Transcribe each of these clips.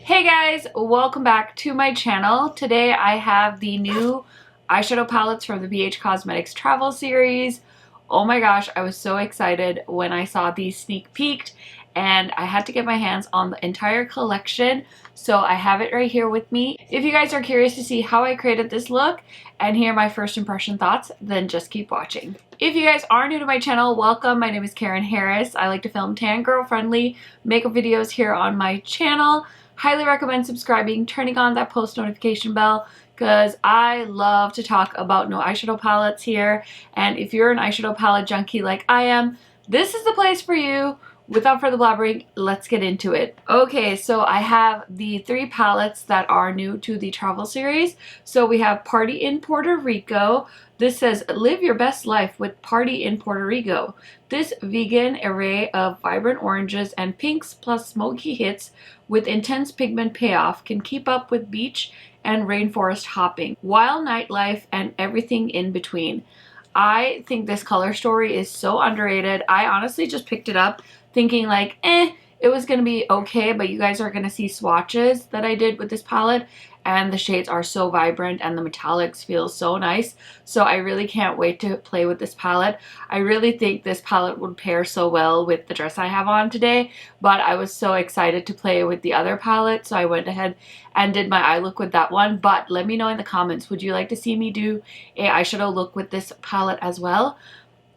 Hey guys, welcome back to my channel. Today I have the new eyeshadow palettes from the BH Cosmetics travel series. Oh my gosh, I was so excited when I saw these sneak peeked and I had to get my hands on the entire collection. So I have it right here with me. If you guys are curious to see how I created this look and hear my first impression thoughts, then just keep watching. If you guys are new to my channel, welcome. My name is Karen Harris. I like to film tan girl friendly makeup videos here on my channel. Highly recommend subscribing, turning on that post notification bell, because I love to talk about no eyeshadow palettes here. And if you're an eyeshadow palette junkie like I am, this is the place for you. Without further blabbering, let's get into it. Okay, so I have the 3 palettes that are new to the travel series. So we have Party in Puerto Rico. This says, live your best life with Party in Puerto Rico. This vegan array of vibrant oranges and pinks plus smoky hits with intense pigment payoff can keep up with beach and rainforest hopping, wild nightlife, and everything in between. I think this color story is so underrated. I honestly just picked it up thinking like, it was going to be okay, but you guys are going to see swatches that I did with this palette, and the shades are so vibrant and the metallics feel so nice. So I really can't wait to play with this palette. I really think this palette would pair so well with the dress I have on today, but I was so excited to play with the other palette, so I went ahead and did my eye look with that one. But let me know in the comments, would you like to see me do a eyeshadow look with this palette as well?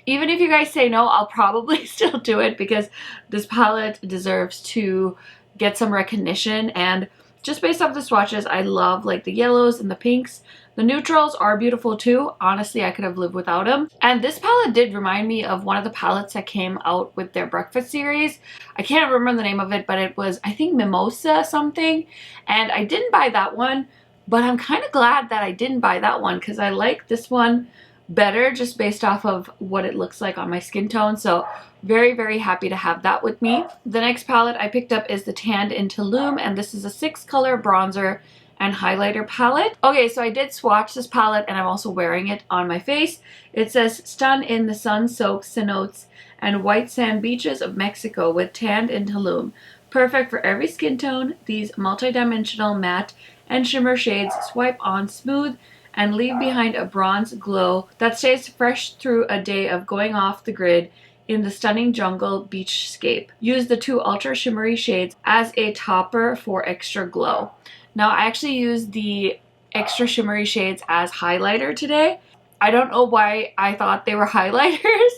Even if you guys say no, I'll probably still do it because this palette deserves to get some recognition. And just based off the swatches, I love like the yellows and the pinks. The neutrals are beautiful too. Honestly, I could have lived without them. And this palette did remind me of one of the palettes that came out with their breakfast series. I can't remember the name of it, but it was, I think, Mimosa something. And I didn't buy that one, but I'm kind of glad that I didn't buy that one because I like this one better just based off of what it looks like on my skin tone. So very, very happy to have that with me. The next palette I picked up is the Tanned in Tulum, and this is a 6-color bronzer and highlighter palette. Okay, so I did swatch this palette and I'm also wearing it on my face. It says, stun in the sun-soaked cenotes and white sand beaches of Mexico with Tanned in Tulum. Perfect for every skin tone. These multi-dimensional matte and shimmer shades swipe on smooth and leave behind a bronze glow that stays fresh through a day of going off the grid in the stunning jungle beachscape. Use the 2 ultra shimmery shades as a topper for extra glow. Now I actually used the extra shimmery shades as highlighter today. I don't know why I thought they were highlighters.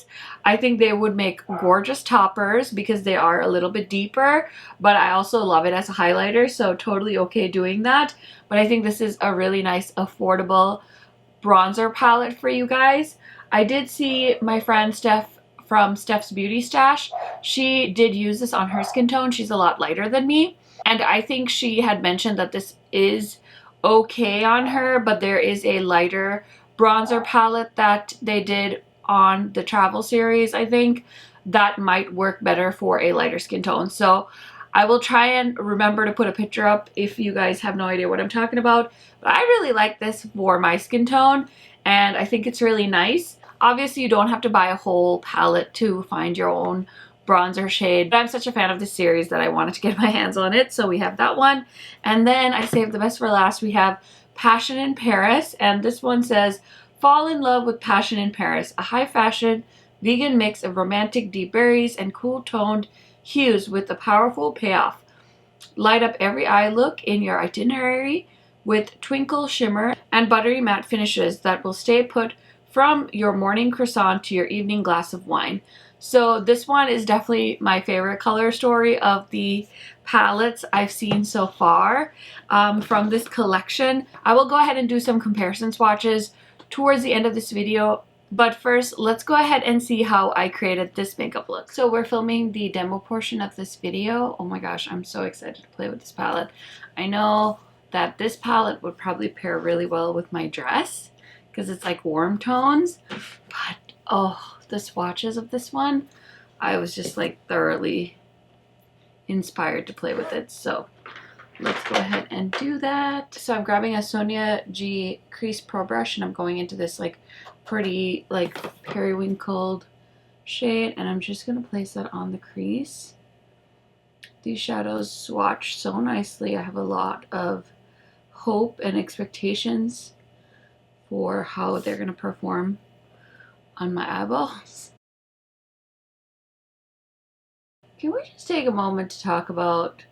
I think they would make gorgeous toppers because they are a little bit deeper, but I also love it as a highlighter, so totally okay doing that. But I think this is a really nice, affordable bronzer palette for you guys. I did see my friend Steph from Steph's Beauty Stash. She did use this on her skin tone. She's a lot lighter than me, and I think she had mentioned that this is okay on her, but there is a lighter bronzer palette that they did on the travel series, I think, that might work better for a lighter skin tone. So I will try and remember to put a picture up if you guys have no idea what I'm talking about. But I really like this for my skin tone, and I think it's really nice. Obviously, you don't have to buy a whole palette to find your own bronzer shade, but I'm such a fan of this series that I wanted to get my hands on it, so we have that one. And then I saved the best for last. We have Passion in Paris, and this one says, fall in love with Passion in Paris, a high fashion vegan mix of romantic deep berries and cool toned hues with a powerful payoff. Light up every eye look in your itinerary with twinkle shimmer and buttery matte finishes that will stay put from your morning croissant to your evening glass of wine. So this one is definitely my favorite color story of the palettes I've seen so far from this collection. I will go ahead and do some comparison swatches towards the end of this video, but first let's go ahead and see how I created this makeup look. So we're filming the demo portion of this video. Oh my gosh, I'm so excited to play with this palette. I know that this palette would probably pair really well with my dress because it's like warm tones, but oh, the swatches of this one, I was just like thoroughly inspired to play with it. So let's go ahead and do that. So I'm grabbing a Sonia G crease pro brush and I'm going into this like pretty like periwinkled shade, and I'm just gonna place that on the crease. These shadows swatch so nicely. I have a lot of hope and expectations for how they're going to perform on my eyeballs. Can we just take a moment to talk about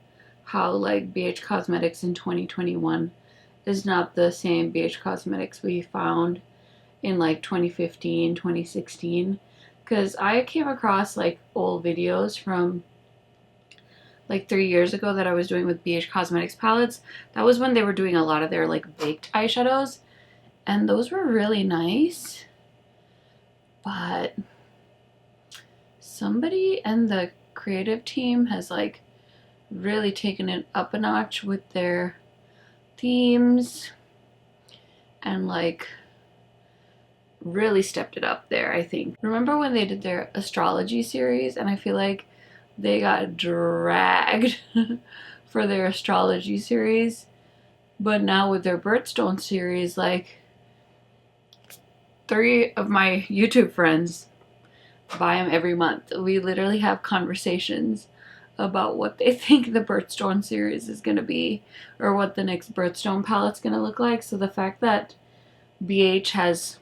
how like BH Cosmetics in 2021 is not the same BH Cosmetics we found in like 2015, 2016? Because I came across like old videos from like 3 years ago that I was doing with BH Cosmetics palettes. That was when they were doing a lot of their like baked eyeshadows, and those were really nice. But somebody in the creative team has like really taken it up a notch with their themes and like really stepped it up there, I think. Remember when they did their astrology series, and I feel like they got dragged for their astrology series, but now with their birthstone series, like 3 of my YouTube friends buy them every month. We literally have conversations about what they think the birthstone series is going to be, or what the next birthstone palette's going to look like. So the fact that BH has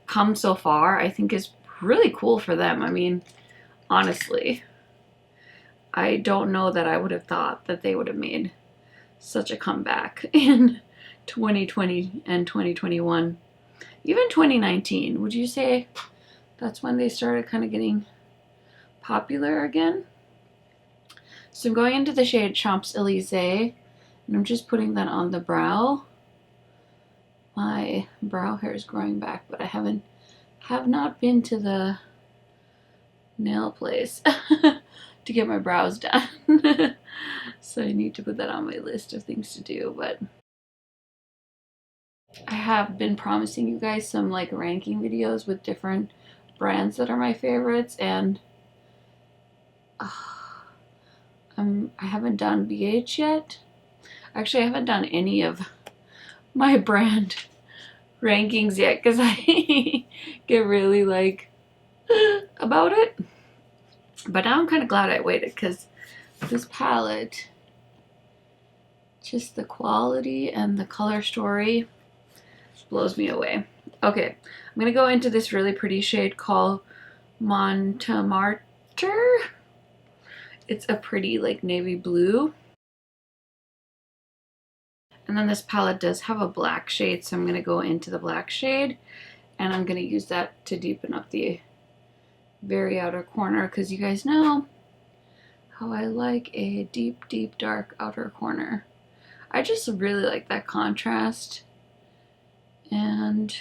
come so far, I think is really cool for them. I mean, honestly, I don't know that I would have thought that they would have made such a comeback in 2020 and 2021. Even 2019, would you say that's when they started kind of getting popular again? So I'm going into the shade Champs-Élysées, and I'm just putting that on the brow. My brow hair is growing back, but I have not been to the nail place to get my brows done. So I need to put that on my list of things to do. But I have been promising you guys some like ranking videos with different brands that are my favorites, and I haven't done BH yet. Actually, I haven't done any of my brand rankings yet because I get really like about it. But now I'm kind of glad I waited, because this palette, just the quality and the color story blows me away. Okay, I'm gonna go into this really pretty shade called Montmartre. It's a pretty like navy blue. And then this palette does have a black shade, so I'm going to go into the black shade, and I'm going to use that to deepen up the very outer corner, because you guys know how I like a deep, deep, dark outer corner. I just really like that contrast, and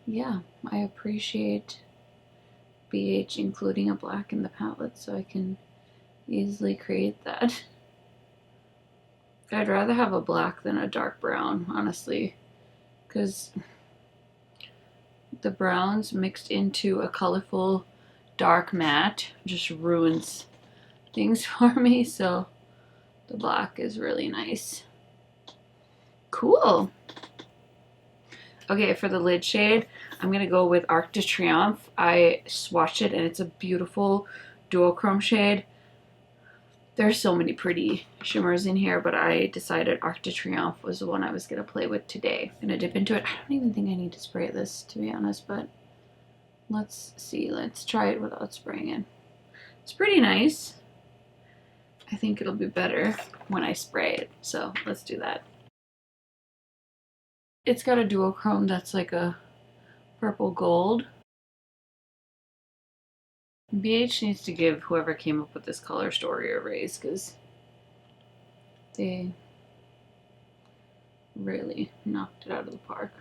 yeah, I appreciate BH including a black in the palette so I can easily create that. I'd rather have a black than a dark brown, honestly, because the browns mixed into a colorful dark matte just ruins things for me, so the black is really nice. Cool. Okay, for the lid shade, I'm going to go with Arc de Triomphe. I swatched it, and it's a beautiful duochrome shade. There's so many pretty shimmers in here, but I decided Arc de Triomphe was the one I was going to play with today. I'm going to dip into it. I don't even think I need to spray this, to be honest, but let's see. Let's try it without spraying it. It's pretty nice. I think it'll be better when I spray it, so let's do that. It's got a duochrome that's like a purple gold. BH needs to give whoever came up with this color story a raise, because they really knocked it out of the park.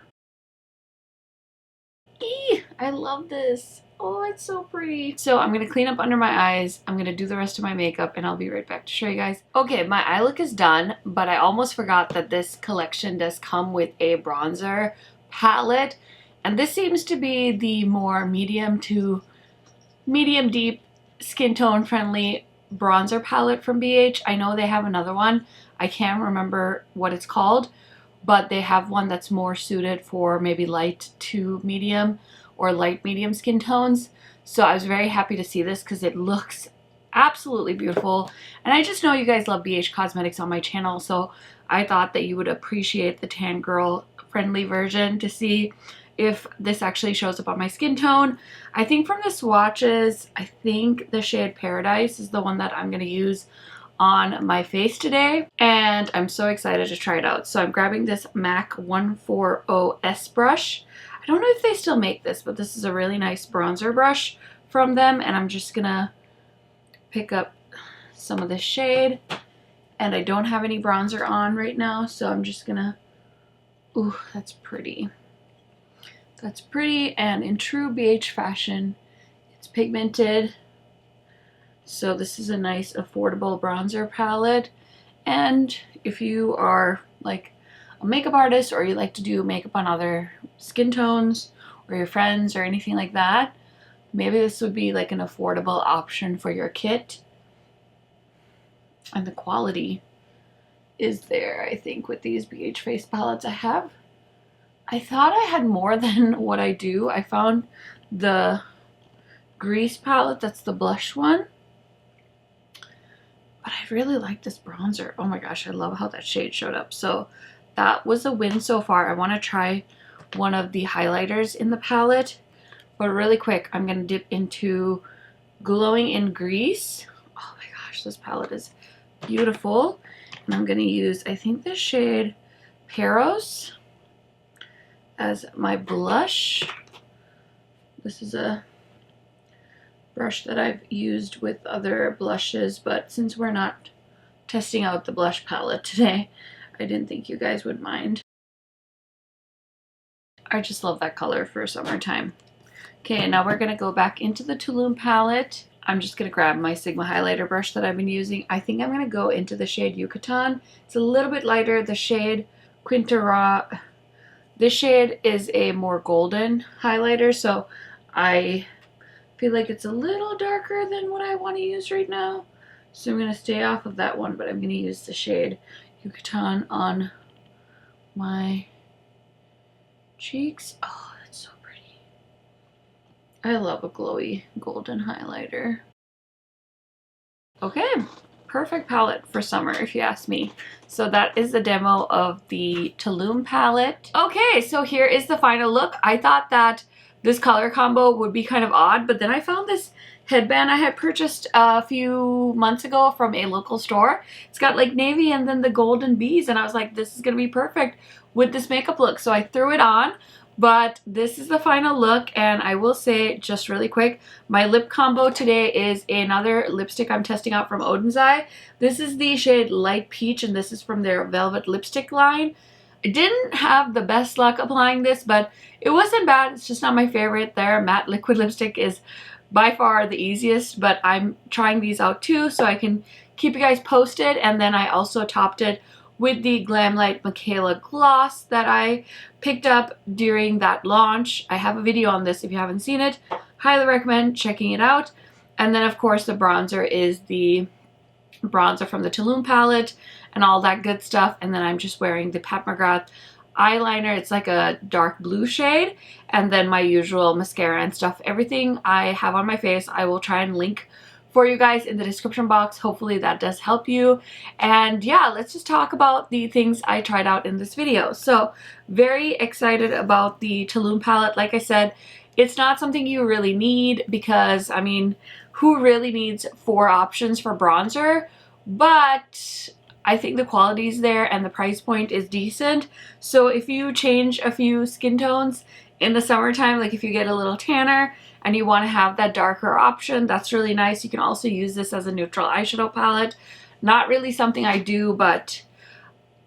Eee! I love this. Oh, it's so pretty. So I'm going to clean up under my eyes. I'm going to do the rest of my makeup, and I'll be right back to show you guys. Okay, my eye look is done, but I almost forgot that this collection does come with a bronzer palette. And this seems to be the more medium to medium deep skin tone friendly bronzer palette from BH. I know they have another one. I can't remember what it's called, but they have one that's more suited for maybe light to medium or light medium skin tones. So I was very happy to see this because it looks absolutely beautiful. And I just know you guys love BH Cosmetics on my channel, so I thought that you would appreciate the tan girl friendly version to see if this actually shows up on my skin tone. I think from the swatches, I think the shade Paradise is the one that I'm going to use on my face today, and I'm so excited to try it out. So I'm grabbing this MAC 140S brush. I don't know if they still make this, but this is a really nice bronzer brush from them, and I'm just gonna pick up some of this shade. And I don't have any bronzer on right now, so I'm just gonna, ooh, that's pretty. That's pretty, and in true BH fashion, it's pigmented. So this is a nice affordable bronzer palette. And if you are like a makeup artist, or you like to do makeup on other skin tones, or your friends or anything like that, maybe this would be like an affordable option for your kit. And the quality is there, I think, with these BH face palettes. I thought I had more than what I do. I found the Grease palette, that's the blush one. But I really like this bronzer. Oh my gosh, I love how that shade showed up. So that was a win so far. I want to try one of the highlighters in the palette. But really quick, I'm going to dip into Glowing in Grease. Oh my gosh, this palette is beautiful. And I'm going to use, I think, the shade Peros as my blush. This is a brush that I've used with other blushes, but since we're not testing out the blush palette today, I didn't think you guys would mind. I just love that color for summertime. Okay, now we're going to go back into the Tulum palette. I'm just going to grab my Sigma highlighter brush that I've been using. I think I'm going to go into the shade Yucatan. It's a little bit lighter. The shade Quintera. This shade is a more golden highlighter, so I feel like it's a little darker than what I want to use right now. So I'm going to stay off of that one, but I'm going to use the shade Yucatan on my cheeks. Oh, that's so pretty. I love a glowy golden highlighter. Okay, perfect palette for summer if you ask me. So that is the demo of the Tulum palette. Okay, so here is the final look. I thought that this color combo would be kind of odd, but then I found this headband I had purchased a few months ago from a local store. It's got like navy and then the golden bees, and I was like, this is gonna be perfect with this makeup look. So I threw it on, but this is the final look. And I will say just really quick, my lip combo today is another lipstick I'm testing out from Odin's Eye. This is the shade Light Peach, and this is from their Velvet lipstick line. I didn't have the best luck applying this, but it wasn't bad. It's just not my favorite. Their matte liquid lipstick is by far the easiest, but I'm trying these out too so I can keep you guys posted. And then I also topped it with the Glamlight Michaela gloss that I picked up during that launch. I have a video on this if you haven't seen it. Highly recommend checking it out. And then of course the bronzer is the bronzer from the Tulum palette and all that good stuff. And then I'm just wearing the Pat McGrath eyeliner. It's like a dark blue shade, and then my usual mascara and stuff. Everything I have on my face I will try and link for you guys in the description box. Hopefully that does help you. And yeah, let's just talk about the things I tried out in this video. So very excited about the Tulum palette. Like I said, it's not something you really need because, I mean, who really needs 4 options for bronzer? But I think the quality is there and the price point is decent. So if you change a few skin tones in the summertime, like if you get a little tanner and you want to have that darker option, that's really nice. You can also use this as a neutral eyeshadow palette. Not really something I do, but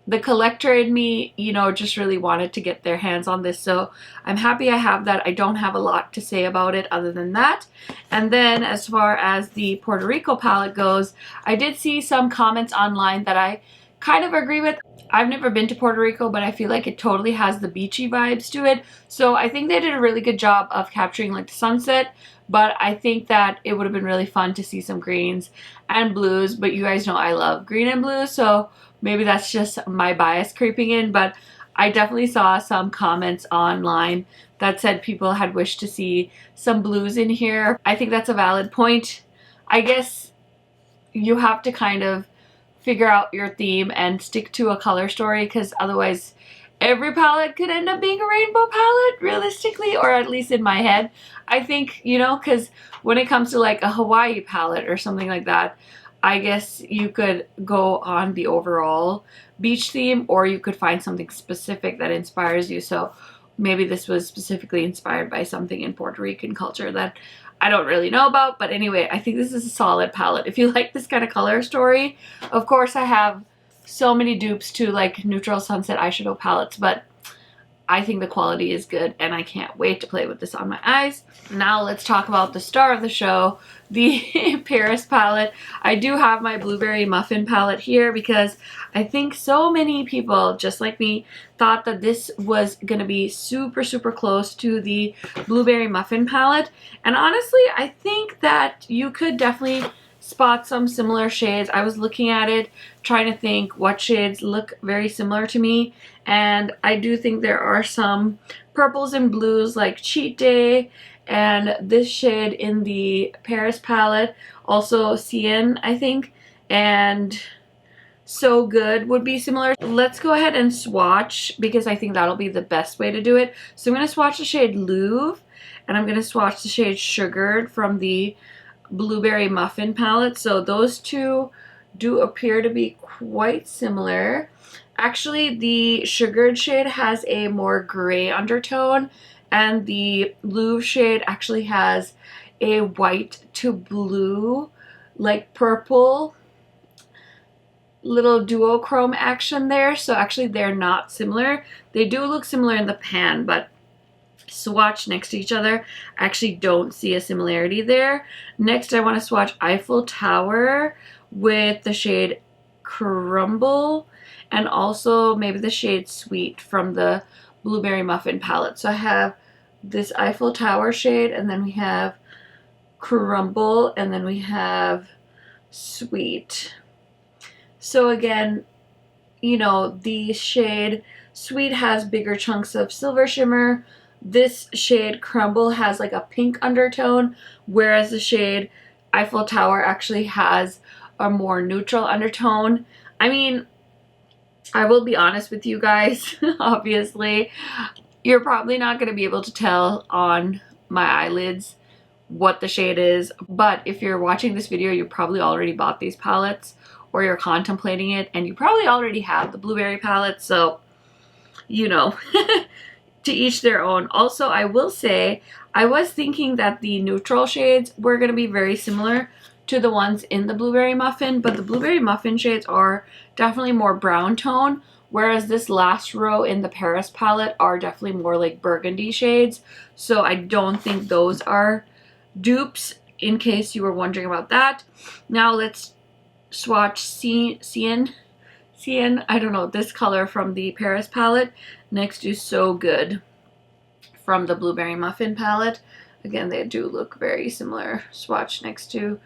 the collector in me, you know, just really wanted to get their hands on this. So I'm happy I have that. I don't have a lot to say about it other than that. And then as far as the Puerto Rico palette goes, I did see some comments online that I kind of agree with. I've never been to Puerto Rico, but I feel like it totally has the beachy vibes to it. So I think they did a really good job of capturing like the sunset, but I think that it would have been really fun to see some greens and blues. But you guys know I love green and blue, so maybe that's just my bias creeping in. But I definitely saw some comments online that said people had wished to see some blues in here. I think that's a valid point. I guess you have to kind of figure out your theme and stick to a color story, because otherwise every palette could end up being a rainbow palette realistically, or at least in my head. I think, you know, because when it comes to like a Hawaii palette or something like that, I guess you could go on the overall beach theme, or you could find something specific that inspires you. So maybe this was specifically inspired by something in Puerto Rican culture that I don't really know about. But anyway, I think this is a solid palette. If you like this kind of color story, of course I have so many dupes to like neutral sunset eyeshadow palettes, but I think the quality is good and I can't wait to play with this on my eyes. Now let's talk about the star of the show, the Paris palette. I do have my Blueberry Muffin palette here because I think so many people, just like me, thought that this was gonna be super, super close to the Blueberry Muffin palette. And honestly, I think that you could definitely spot some similar shades. I was looking at it, trying to think what shades look very similar to me, and I do think there are some purples and blues like Cheat Day, and this shade in the Paris palette, also Cien, I think, and So Good would be similar. Let's go ahead and swatch, because I think that'll be the best way to do it. So I'm going to swatch the shade Louvre, and I'm going to swatch the shade Sugared from the Blueberry Muffin palette. So those two do appear to be quite similar. Actually, the Sugared shade has a more gray undertone, and the Louvre shade actually has a white to blue, like purple, little duochrome action there. So actually they're not similar. They do look similar in the pan, but swatch next to each other, I actually don't see a similarity there. Next, I want to swatch Eiffel Tower with the shade Crumble, and also maybe the shade Sweet from the Blueberry Muffin palette. So I have this Eiffel Tower shade, and then we have Crumble, and then we have Sweet. So again, you know, the shade Sweet has bigger chunks of silver shimmer. This shade Crumble has like a pink undertone, whereas the shade Eiffel Tower actually has a more neutral undertone. I mean, I will be honest with you guys, obviously, you're probably not going to be able to tell on my eyelids what the shade is, but if you're watching this video, you probably already bought these palettes, or you're contemplating it, and you probably already have the Blueberry palette, so, you know, to each their own. Also, I will say, I was thinking that the neutral shades were going to be very similar to the ones in the Blueberry Muffin, but the Blueberry Muffin shades are definitely more brown tone, whereas this last row in the Paris palette are definitely more like burgundy shades. So I don't think those are dupes, in case you were wondering about that. Now let's swatch Cien, I don't know, this color from the Paris palette next to So Good from the Blueberry Muffin palette. Again, they do look very similar, swatch next to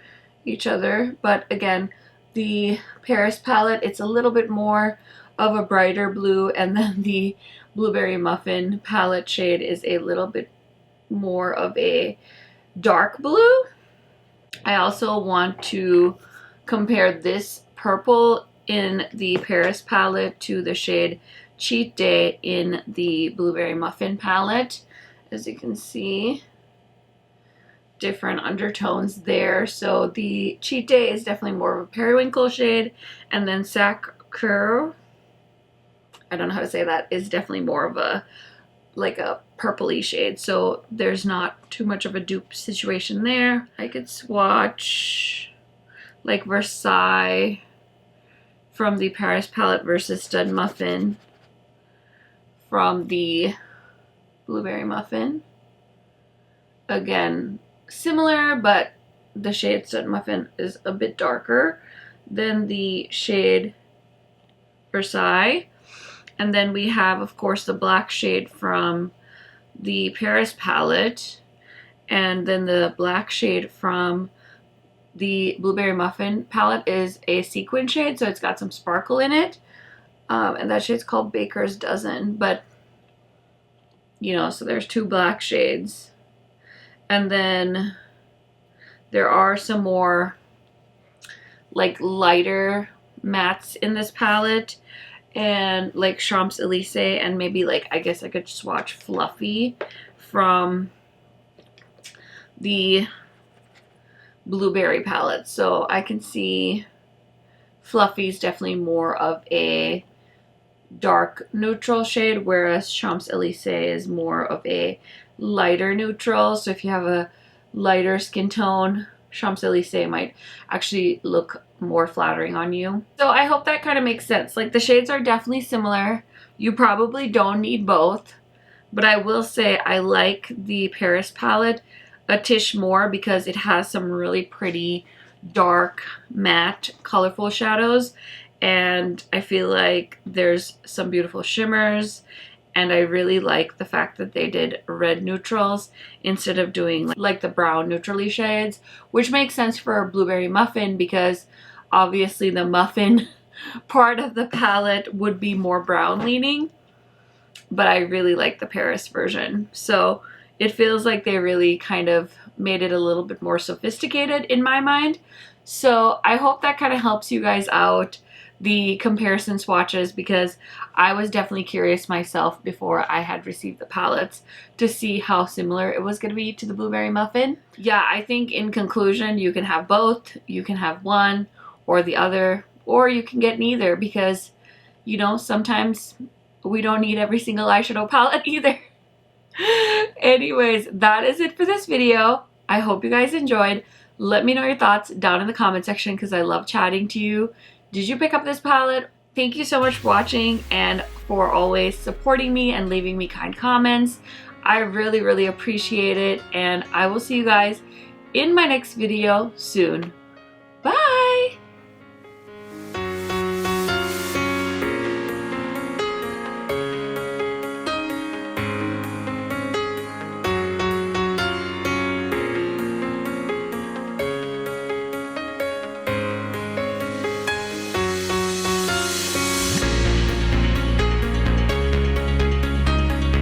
each other, but again, the Paris palette, it's a little bit more of a brighter blue, and then the Blueberry Muffin palette shade is a little bit more of a dark blue. I also want to compare this purple in the Paris palette to the shade Cheat Day in the Blueberry Muffin palette. As you can see, different undertones there. So the Cheat Day is definitely more of a periwinkle shade, and then Sacre, I don't know how to say that, is definitely more of a like a purpley shade. So there's not too much of a dupe situation there. I could swatch like Versailles from the Paris palette versus Stud Muffin from the Blueberry Muffin. Again, similar, but the shade Stud Muffin is a bit darker than the shade Versailles. And then we have, of course, the black shade from the Paris palette, and then the black shade from the Blueberry Muffin palette is a sequin shade, so it's got some sparkle in it, and that shade's called Baker's Dozen. But you know, so there's two black shades, and then there are some more like lighter mattes in this palette, and like Champs-Élysées, and maybe like I guess I could swatch Fluffy from the Blueberry palette. So I can see Fluffy's definitely more of a dark neutral shade, whereas Champs-Élysées is more of a lighter neutral. So if you have a lighter skin tone, Champs-Élysées might actually look more flattering on you. So I hope that kind of makes sense. Like the shades are definitely similar. You probably don't need both, but I will say I like the Paris palette a tish more because it has some really pretty dark matte colorful shadows, and I feel like there's some beautiful shimmers, and I really like the fact that they did red neutrals instead of doing like the brown neutrally shades, which makes sense for a Blueberry Muffin because obviously the muffin part of the palette would be more brown leaning, but I really like the Paris version. So it feels like they really kind of made it a little bit more sophisticated in my mind. So I hope that kind of helps you guys out, the comparison swatches, because I was definitely curious myself before I had received the palettes to see how similar it was going to be to the Blueberry Muffin. Yeah, I think in conclusion, you can have both. You can have one or the other, or you can get neither, because, you know, sometimes we don't need every single eyeshadow palette either. Anyways, that is it for this video. I hope you guys enjoyed. Let me know your thoughts down in the comment section because I love chatting to you. Did you pick up this palette? Thank you so much for watching and for always supporting me and leaving me kind comments. I really appreciate it, and I will see you guys in my next video soon. Bye!